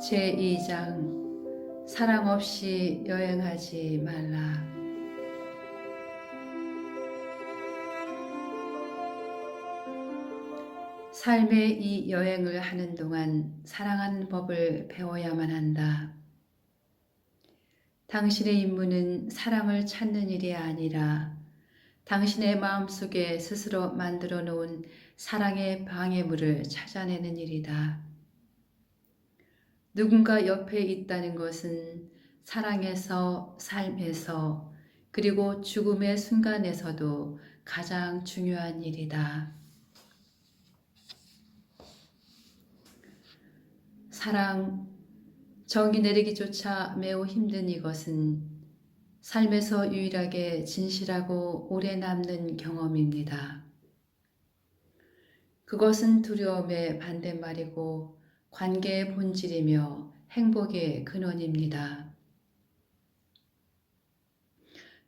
제2장 사랑 없이 여행하지 말라. 삶의 이 여행을 하는 동안 사랑하는 법을 배워야만 한다. 당신의 임무는 사랑을 찾는 일이 아니라 당신의 마음속에 스스로 만들어 놓은 사랑의 방해물을 찾아내는 일이다. 누군가 옆에 있다는 것은 사랑에서, 삶에서, 그리고 죽음의 순간에서도 가장 중요한 일이다. 사랑, 정이 내리기조차 매우 힘든 이것은 삶에서 유일하게 진실하고 오래 남는 경험입니다. 그것은 두려움의 반대말이고 관계의 본질이며 행복의 근원입니다.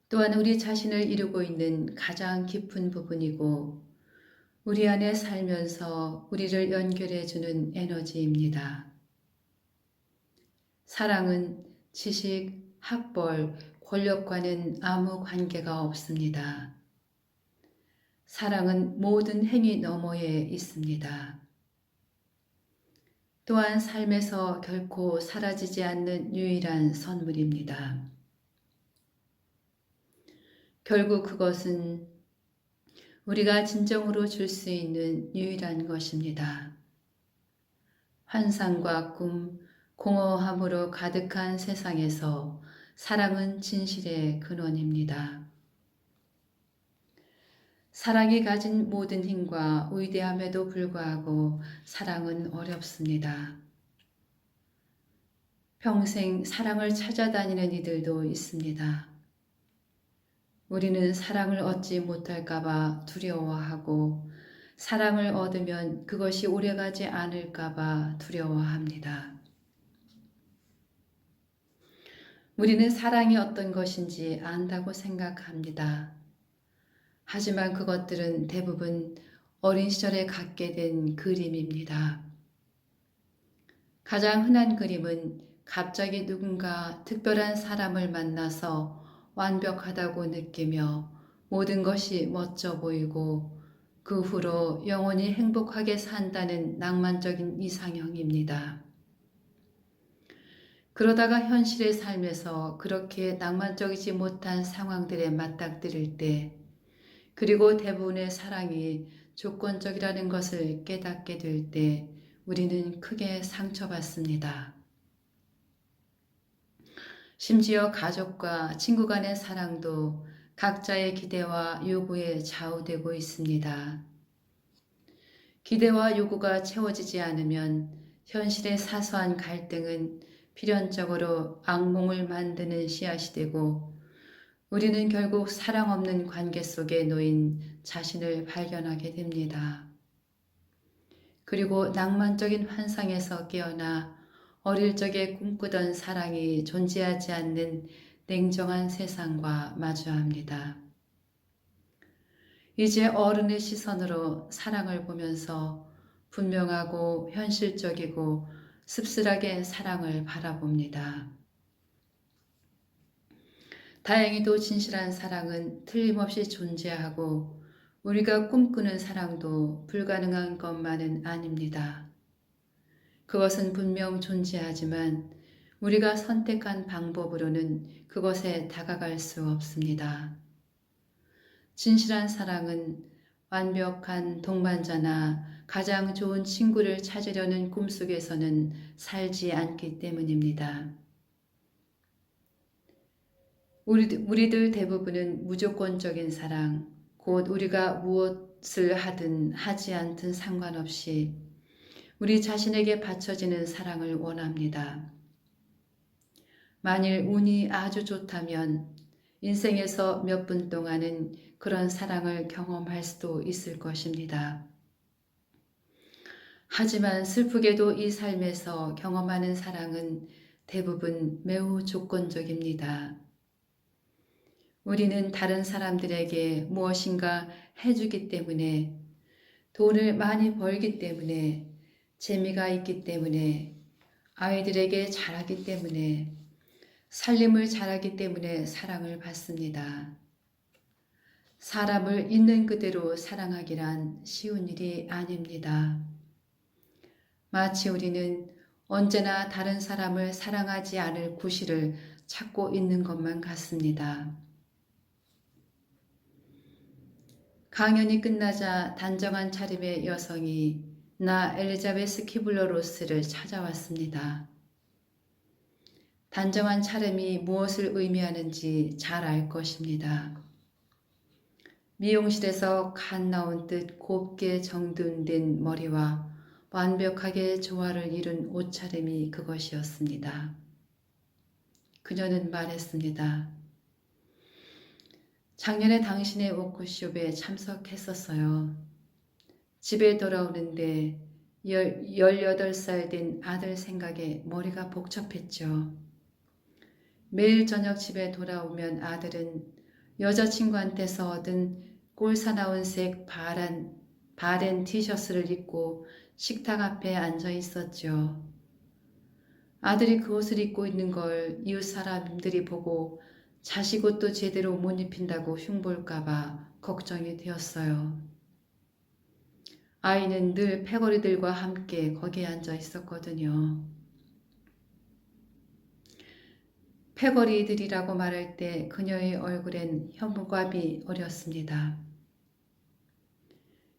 또한 우리 자신을 이루고 있는 가장 깊은 부분이고 우리 안에 살면서 우리를 연결해주는 에너지입니다. 사랑은 지식, 학벌, 권력과는 아무 관계가 없습니다. 사랑은 모든 행위 너머에 있습니다. 또한 삶에서 결코 사라지지 않는 유일한 선물입니다. 결국 그것은 우리가 진정으로 줄 수 있는 유일한 것입니다. 환상과 꿈, 공허함으로 가득한 세상에서 사랑은 진실의 근원입니다. 사랑이 가진 모든 힘과 위대함에도 불구하고 사랑은 어렵습니다. 평생 사랑을 찾아다니는 이들도 있습니다. 우리는 사랑을 얻지 못할까봐 두려워하고 사랑을 얻으면 그것이 오래가지 않을까봐 두려워합니다. 우리는 사랑이 어떤 것인지 안다고 생각합니다. 하지만 그것들은 대부분 어린 시절에 갖게 된 그림입니다. 가장 흔한 그림은 갑자기 누군가 특별한 사람을 만나서 완벽하다고 느끼며 모든 것이 멋져 보이고 그 후로 영원히 행복하게 산다는 낭만적인 이상형입니다. 그러다가 현실의 삶에서 그렇게 낭만적이지 못한 상황들에 맞닥뜨릴 때 그리고 대부분의 사랑이 조건적이라는 것을 깨닫게 될 때 우리는 크게 상처받습니다. 심지어 가족과 친구 간의 사랑도 각자의 기대와 요구에 좌우되고 있습니다. 기대와 요구가 채워지지 않으면 현실의 사소한 갈등은 필연적으로 악몽을 만드는 씨앗이 되고 우리는 결국 사랑 없는 관계 속에 놓인 자신을 발견하게 됩니다. 그리고 낭만적인 환상에서 깨어나 어릴 적에 꿈꾸던 사랑이 존재하지 않는 냉정한 세상과 마주합니다. 이제 어른의 시선으로 사랑을 보면서 분명하고 현실적이고 씁쓸하게 사랑을 바라봅니다. 다행히도 진실한 사랑은 틀림없이 존재하고 우리가 꿈꾸는 사랑도 불가능한 것만은 아닙니다. 그것은 분명 존재하지만 우리가 선택한 방법으로는 그것에 다가갈 수 없습니다. 진실한 사랑은 완벽한 동반자나 가장 좋은 친구를 찾으려는 꿈속에서는 살지 않기 때문입니다. 우리들 대부분은 무조건적인 사랑, 곧 우리가 무엇을 하든 하지 않든 상관없이 우리 자신에게 바쳐지는 사랑을 원합니다. 만일 운이 아주 좋다면 인생에서 몇 분 동안은 그런 사랑을 경험할 수도 있을 것입니다. 하지만 슬프게도 이 삶에서 경험하는 사랑은 대부분 매우 조건적입니다. 우리는 다른 사람들에게 무엇인가 해주기 때문에, 돈을 많이 벌기 때문에, 재미가 있기 때문에, 아이들에게 잘하기 때문에, 살림을 잘하기 때문에 사랑을 받습니다. 사람을 있는 그대로 사랑하기란 쉬운 일이 아닙니다. 마치 우리는 언제나 다른 사람을 사랑하지 않을 구실을 찾고 있는 것만 같습니다. 강연이 끝나자 단정한 차림의 여성이 나 엘리자베스 키블러 로스를 찾아왔습니다. 단정한 차림이 무엇을 의미하는지 잘 알 것입니다. 미용실에서 갓 나온 듯 곱게 정돈된 머리와 완벽하게 조화를 이룬 옷차림이 그것이었습니다. 그녀는 말했습니다. 작년에 당신의 워크숍에 참석했었어요. 집에 돌아오는데 18살 된 아들 생각에 머리가 복잡했죠. 매일 저녁 집에 돌아오면 아들은 여자친구한테서 얻은 꼴사나운색 바렌 티셔츠를 입고 식탁 앞에 앉아 있었죠. 아들이 그 옷을 입고 있는 걸 이웃 사람들이 보고 자식 옷도 제대로 못 입힌다고 흉볼까봐 걱정이 되었어요. 아이는 늘 패거리들과 함께 거기에 앉아 있었거든요. 패거리들이라고 말할 때 그녀의 얼굴엔 혐오감이 어렸습니다.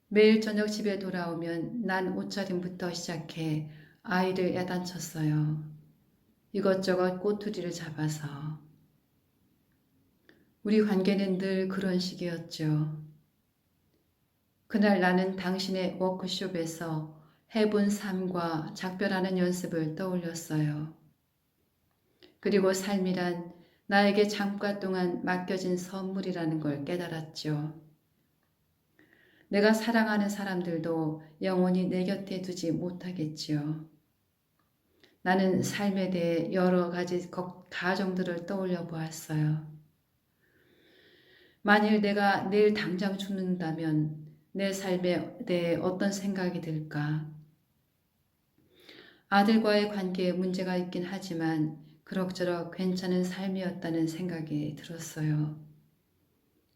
매일 저녁 집에 돌아오면 난 옷차림부터 시작해 아이를 야단쳤어요. 이것저것 꼬투리를 잡아서. 우리 관계는 늘 그런 식이었죠. 그날 나는 당신의 워크숍에서 해본 삶과 작별하는 연습을 떠올렸어요. 그리고 삶이란 나에게 잠깐 동안 맡겨진 선물이라는 걸 깨달았죠. 내가 사랑하는 사람들도 영원히 내 곁에 두지 못하겠지요. 나는 삶에 대해 여러 가지 가정들을 떠올려 보았어요. 만일 내가 내일 당장 죽는다면 내 삶에 대해 어떤 생각이 들까? 아들과의 관계에 문제가 있긴 하지만 그럭저럭 괜찮은 삶이었다는 생각이 들었어요.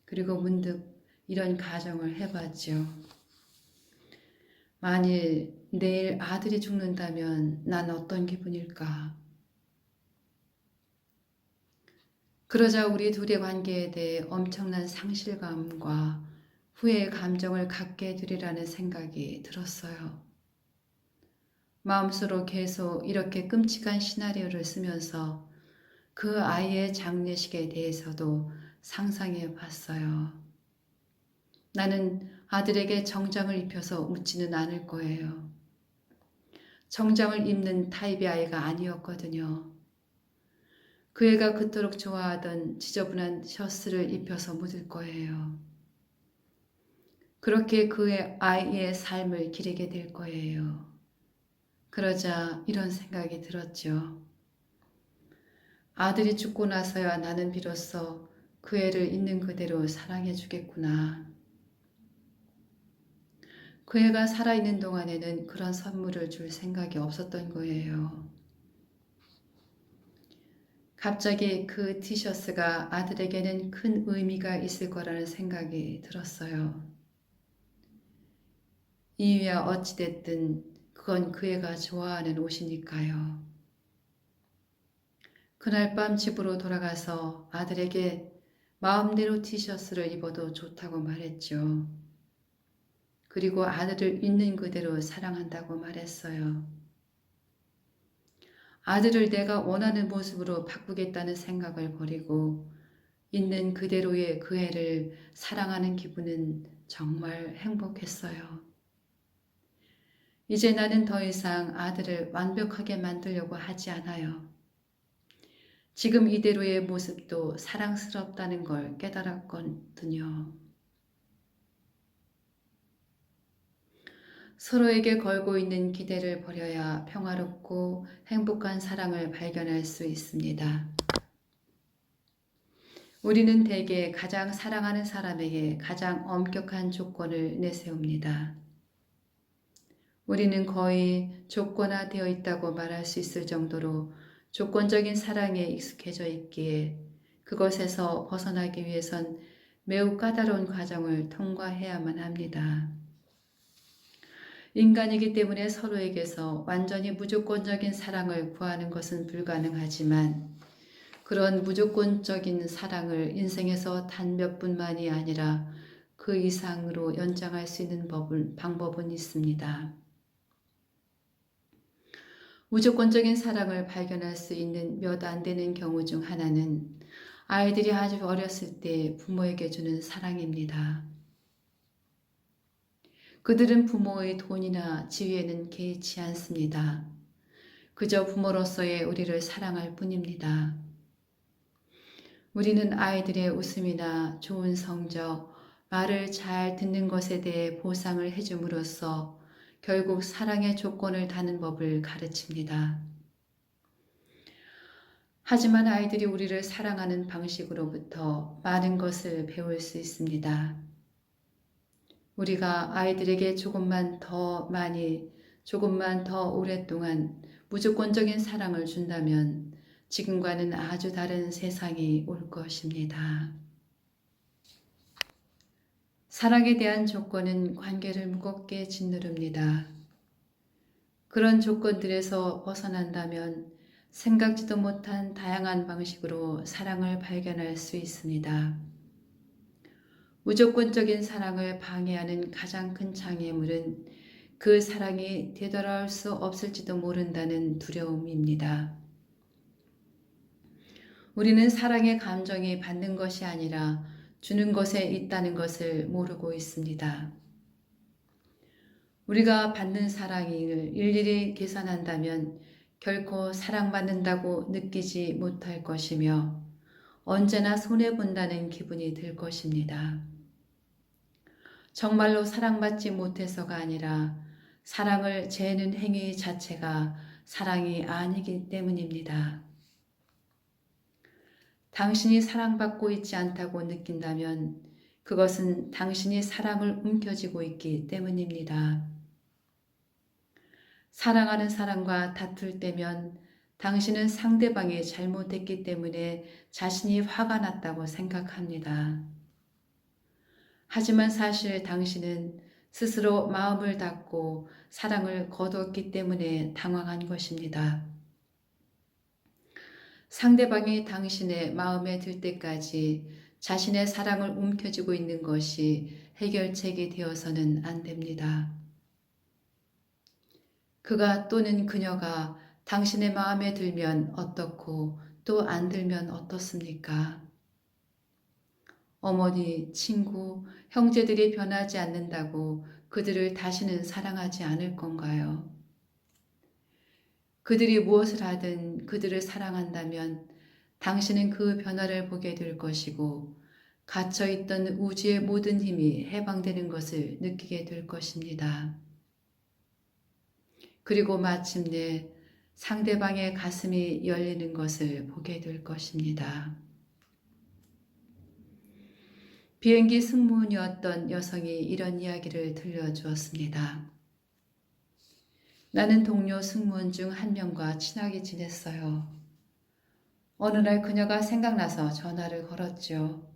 그리고 문득 이런 가정을 해봤죠. 만일 내일 아들이 죽는다면 난 어떤 기분일까? 그러자 우리 둘의 관계에 대해 엄청난 상실감과 후회의 감정을 갖게 되리라는 생각이 들었어요. 마음속으로 계속 이렇게 끔찍한 시나리오를 쓰면서 그 아이의 장례식에 대해서도 상상해 봤어요. 나는 아들에게 정장을 입혀서 묻지는 않을 거예요. 정장을 입는 타입의 아이가 아니었거든요. 그 애가 그토록 좋아하던 지저분한 셔츠를 입혀서 묻을 거예요. 그렇게 그 아이의 삶을 기리게 될 거예요. 그러자 이런 생각이 들었죠. 아들이 죽고 나서야 나는 비로소 그 애를 있는 그대로 사랑해 주겠구나. 그 애가 살아있는 동안에는 그런 선물을 줄 생각이 없었던 거예요. 갑자기 그 티셔츠가 아들에게는 큰 의미가 있을 거라는 생각이 들었어요. 이유야 어찌됐든 그건 그 애가 좋아하는 옷이니까요. 그날 밤 집으로 돌아가서 아들에게 마음대로 티셔츠를 입어도 좋다고 말했죠. 그리고 아들을 있는 그대로 사랑한다고 말했어요. 아들을 내가 원하는 모습으로 바꾸겠다는 생각을 버리고 있는 그대로의 그 애를 사랑하는 기분은 정말 행복했어요. 이제 나는 더 이상 아들을 완벽하게 만들려고 하지 않아요. 지금 이대로의 모습도 사랑스럽다는 걸 깨달았거든요. 서로에게 걸고 있는 기대를 버려야 평화롭고 행복한 사랑을 발견할 수 있습니다. 우리는 대개 가장 사랑하는 사람에게 가장 엄격한 조건을 내세웁니다. 우리는 거의 조건화되어 있다고 말할 수 있을 정도로 조건적인 사랑에 익숙해져 있기에 그것에서 벗어나기 위해선 매우 까다로운 과정을 통과해야만 합니다. 인간이기 때문에 서로에게서 완전히 무조건적인 사랑을 구하는 것은 불가능하지만 그런 무조건적인 사랑을 인생에서 단 몇 분만이 아니라 그 이상으로 연장할 수 있는 방법은 있습니다. 무조건적인 사랑을 발견할 수 있는 몇 안 되는 경우 중 하나는 아이들이 아주 어렸을 때 부모에게 주는 사랑입니다. 그들은 부모의 돈이나 지위에는 개의치 않습니다. 그저 부모로서의 우리를 사랑할 뿐입니다. 우리는 아이들의 웃음이나 좋은 성적, 말을 잘 듣는 것에 대해 보상을 해줌으로써 결국 사랑의 조건을 다는 법을 가르칩니다. 하지만 아이들이 우리를 사랑하는 방식으로부터 많은 것을 배울 수 있습니다. 우리가 아이들에게 조금만 더 많이, 조금만 더 오랫동안 무조건적인 사랑을 준다면 지금과는 아주 다른 세상이 올 것입니다. 사랑에 대한 조건은 관계를 무겁게 짓누릅니다. 그런 조건들에서 벗어난다면 생각지도 못한 다양한 방식으로 사랑을 발견할 수 있습니다. 무조건적인 사랑을 방해하는 가장 큰 장애물은 그 사랑이 되돌아올 수 없을지도 모른다는 두려움입니다. 우리는 사랑의 감정이 받는 것이 아니라 주는 것에 있다는 것을 모르고 있습니다. 우리가 받는 사랑을 일일이 계산한다면 결코 사랑받는다고 느끼지 못할 것이며 언제나 손해본다는 기분이 들 것입니다. 정말로 사랑받지 못해서가 아니라 사랑을 재는 행위 자체가 사랑이 아니기 때문입니다. 당신이 사랑받고 있지 않다고 느낀다면 그것은 당신이 사랑을 움켜쥐고 있기 때문입니다. 사랑하는 사람과 다툴 때면 당신은 상대방이 잘못했기 때문에 자신이 화가 났다고 생각합니다. 하지만 사실 당신은 스스로 마음을 닫고 사랑을 거두었기 때문에 당황한 것입니다. 상대방이 당신의 마음에 들 때까지 자신의 사랑을 움켜쥐고 있는 것이 해결책이 되어서는 안 됩니다. 그가 또는 그녀가 당신의 마음에 들면 어떻고 또 안 들면 어떻습니까? 어머니, 친구, 형제들이 변하지 않는다고 그들을 다시는 사랑하지 않을 건가요? 그들이 무엇을 하든 그들을 사랑한다면 당신은 그 변화를 보게 될 것이고 갇혀있던 우주의 모든 힘이 해방되는 것을 느끼게 될 것입니다. 그리고 마침내 상대방의 가슴이 열리는 것을 보게 될 것입니다. 비행기 승무원이었던 여성이 이런 이야기를 들려주었습니다. 나는 동료 승무원 중 한 명과 친하게 지냈어요. 어느 날 그녀가 생각나서 전화를 걸었죠.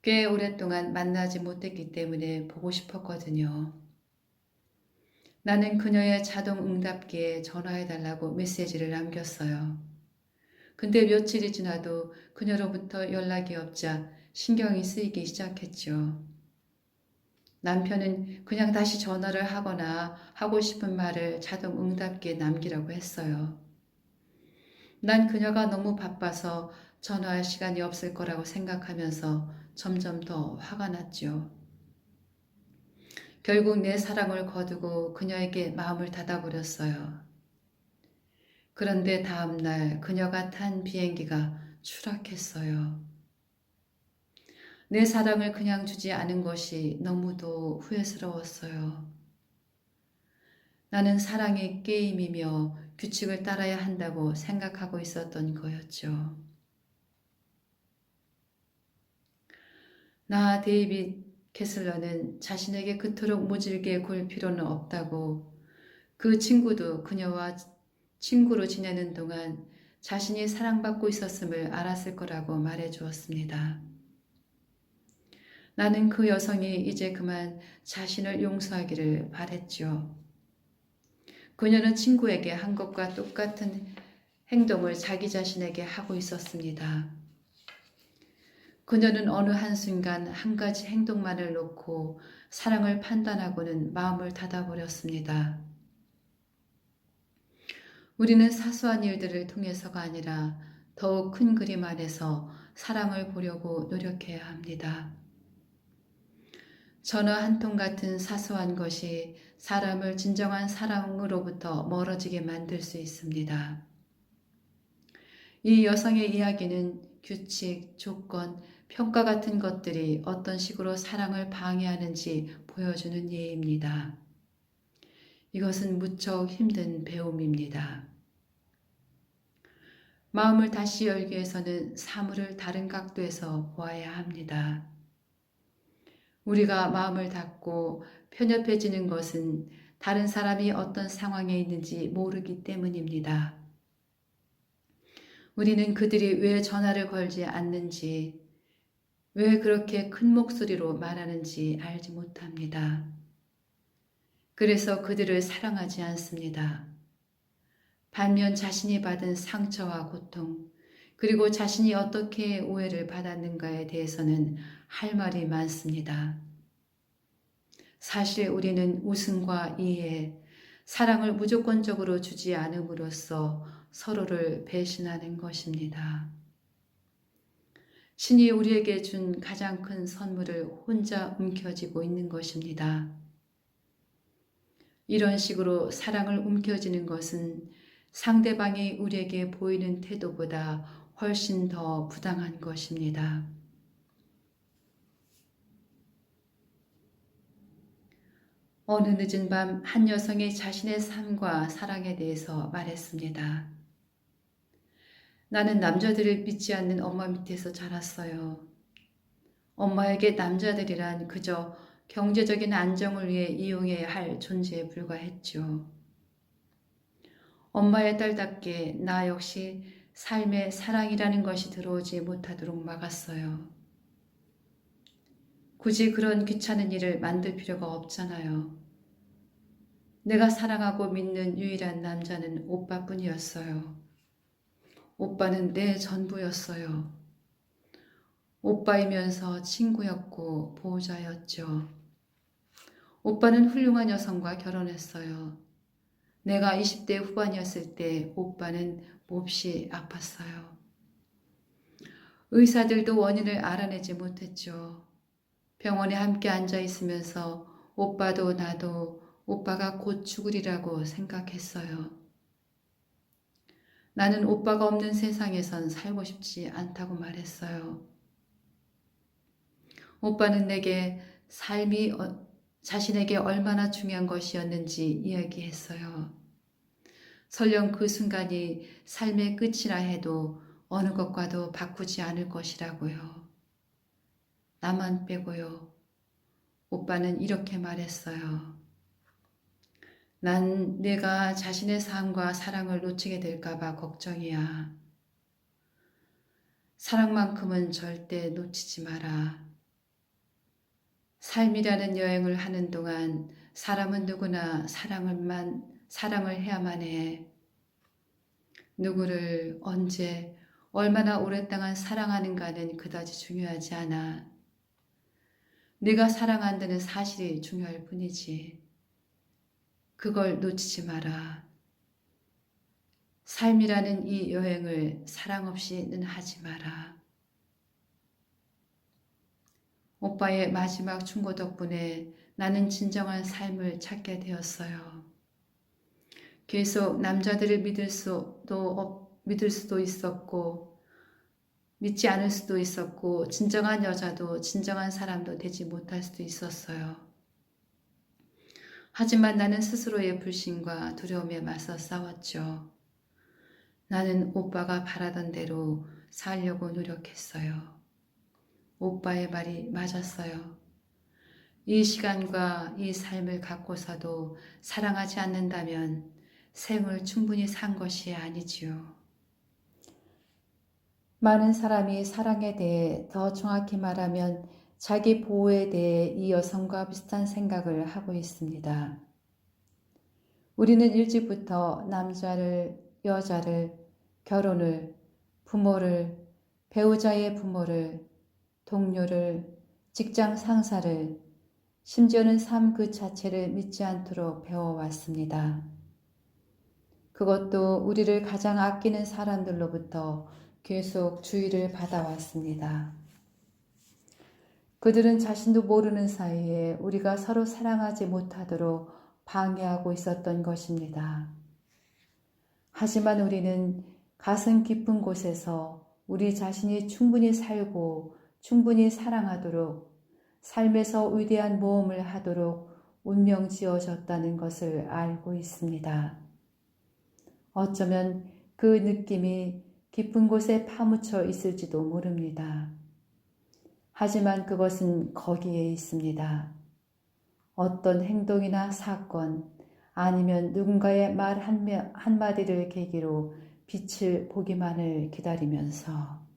꽤 오랫동안 만나지 못했기 때문에 보고 싶었거든요. 나는 그녀의 자동 응답기에 전화해달라고 메시지를 남겼어요. 근데 며칠이 지나도 그녀로부터 연락이 없자 신경이 쓰이기 시작했죠. 남편은 그냥 다시 전화를 하거나 하고 싶은 말을 자동 응답기에 남기라고 했어요. 난 그녀가 너무 바빠서 전화할 시간이 없을 거라고 생각하면서 점점 더 화가 났죠. 결국 내 사랑을 거두고 그녀에게 마음을 닫아버렸어요. 그런데 다음 날 그녀가 탄 비행기가 추락했어요. 내 사랑을 그냥 주지 않은 것이 너무도 후회스러웠어요. 나는 사랑이 게임이며 규칙을 따라야 한다고 생각하고 있었던 거였죠. 나 데이빗 캐슬러는 자신에게 그토록 모질게 굴 필요는 없다고, 그 친구도 그녀와 친구로 지내는 동안 자신이 사랑받고 있었음을 알았을 거라고 말해 주었습니다. 나는 그 여성이 이제 그만 자신을 용서하기를 바랬죠. 그녀는 친구에게 한 것과 똑같은 행동을 자기 자신에게 하고 있었습니다. 그녀는 어느 한순간 한 가지 행동만을 놓고 사랑을 판단하고는 마음을 닫아버렸습니다. 우리는 사소한 일들을 통해서가 아니라 더욱 큰 그림 안에서 사랑을 보려고 노력해야 합니다. 전화 한 통 같은 사소한 것이 사람을 진정한 사랑으로부터 멀어지게 만들 수 있습니다. 이 여성의 이야기는 규칙, 조건, 평가 같은 것들이 어떤 식으로 사랑을 방해하는지 보여주는 예입니다. 이것은 무척 힘든 배움입니다. 마음을 다시 열기 위해서는 사물을 다른 각도에서 보아야 합니다. 우리가 마음을 닫고 편협해지는 것은 다른 사람이 어떤 상황에 있는지 모르기 때문입니다. 우리는 그들이 왜 전화를 걸지 않는지, 왜 그렇게 큰 목소리로 말하는지 알지 못합니다. 그래서 그들을 사랑하지 않습니다. 반면 자신이 받은 상처와 고통, 그리고 자신이 어떻게 오해를 받았는가에 대해서는 할 말이 많습니다. 사실 우리는 웃음과 이해, 사랑을 무조건적으로 주지 않음으로써 서로를 배신하는 것입니다. 신이 우리에게 준 가장 큰 선물을 혼자 움켜쥐고 있는 것입니다. 이런 식으로 사랑을 움켜쥐는 것은 상대방이 우리에게 보이는 태도보다 훨씬 더 부당한 것입니다. 어느 늦은 밤 한 여성이 자신의 삶과 사랑에 대해서 말했습니다. 나는 남자들을 믿지 않는 엄마 밑에서 자랐어요. 엄마에게 남자들이란 그저 경제적인 안정을 위해 이용해야 할 존재에 불과했죠. 엄마의 딸답게 나 역시 삶에 사랑이라는 것이 들어오지 못하도록 막았어요. 굳이 그런 귀찮은 일을 만들 필요가 없잖아요. 내가 사랑하고 믿는 유일한 남자는 오빠뿐이었어요. 오빠는 내 전부였어요. 오빠이면서 친구였고 보호자였죠. 오빠는 훌륭한 여성과 결혼했어요. 내가 20대 후반이었을 때 오빠는 몹시 아팠어요. 의사들도 원인을 알아내지 못했죠. 병원에 함께 앉아 있으면서 오빠도 나도 오빠가 곧 죽으리라고 생각했어요. 나는 오빠가 없는 세상에선 살고 싶지 않다고 말했어요. 오빠는 내게 삶이 자신에게 얼마나 중요한 것이었는지 이야기했어요. 설령 그 순간이 삶의 끝이라 해도 어느 것과도 바꾸지 않을 것이라고요. 나만 빼고요. 오빠는 이렇게 말했어요. 난 내가 자신의 삶과 사랑을 놓치게 될까봐 걱정이야. 사랑만큼은 절대 놓치지 마라. 삶이라는 여행을 하는 동안 사람은 누구나 사랑을 해야만 해. 누구를 언제 얼마나 오랫동안 사랑하는가는 그다지 중요하지 않아. 네가 사랑한다는 사실이 중요할 뿐이지. 그걸 놓치지 마라. 삶이라는 이 여행을 사랑 없이는 하지 마라. 오빠의 마지막 충고 덕분에 나는 진정한 삶을 찾게 되었어요. 계속 남자들을 믿을 수도 있었고, 믿지 않을 수도 있었고, 진정한 여자도 진정한 사람도 되지 못할 수도 있었어요. 하지만 나는 스스로의 불신과 두려움에 맞서 싸웠죠. 나는 오빠가 바라던 대로 살려고 노력했어요. 오빠의 말이 맞았어요. 이 시간과 이 삶을 갖고서도 사랑하지 않는다면 생을 충분히 산 것이 아니지요. 많은 사람이 사랑에 대해, 더 정확히 말하면 자기 보호에 대해 이 여성과 비슷한 생각을 하고 있습니다. 우리는 일찍부터 남자를, 여자를, 결혼을, 부모를, 배우자의 부모를, 동료를, 직장 상사를, 심지어는 삶 그 자체를 믿지 않도록 배워왔습니다. 그것도 우리를 가장 아끼는 사람들로부터 계속 주의를 받아왔습니다. 그들은 자신도 모르는 사이에 우리가 서로 사랑하지 못하도록 방해하고 있었던 것입니다. 하지만 우리는 가슴 깊은 곳에서 우리 자신이 충분히 살고 충분히 사랑하도록, 삶에서 위대한 모험을 하도록 운명 지어졌다는 것을 알고 있습니다. 어쩌면 그 느낌이 깊은 곳에 파묻혀 있을지도 모릅니다. 하지만 그것은 거기에 있습니다. 어떤 행동이나 사건, 아니면 누군가의 말 한마디를 계기로 빛을 보기만을 기다리면서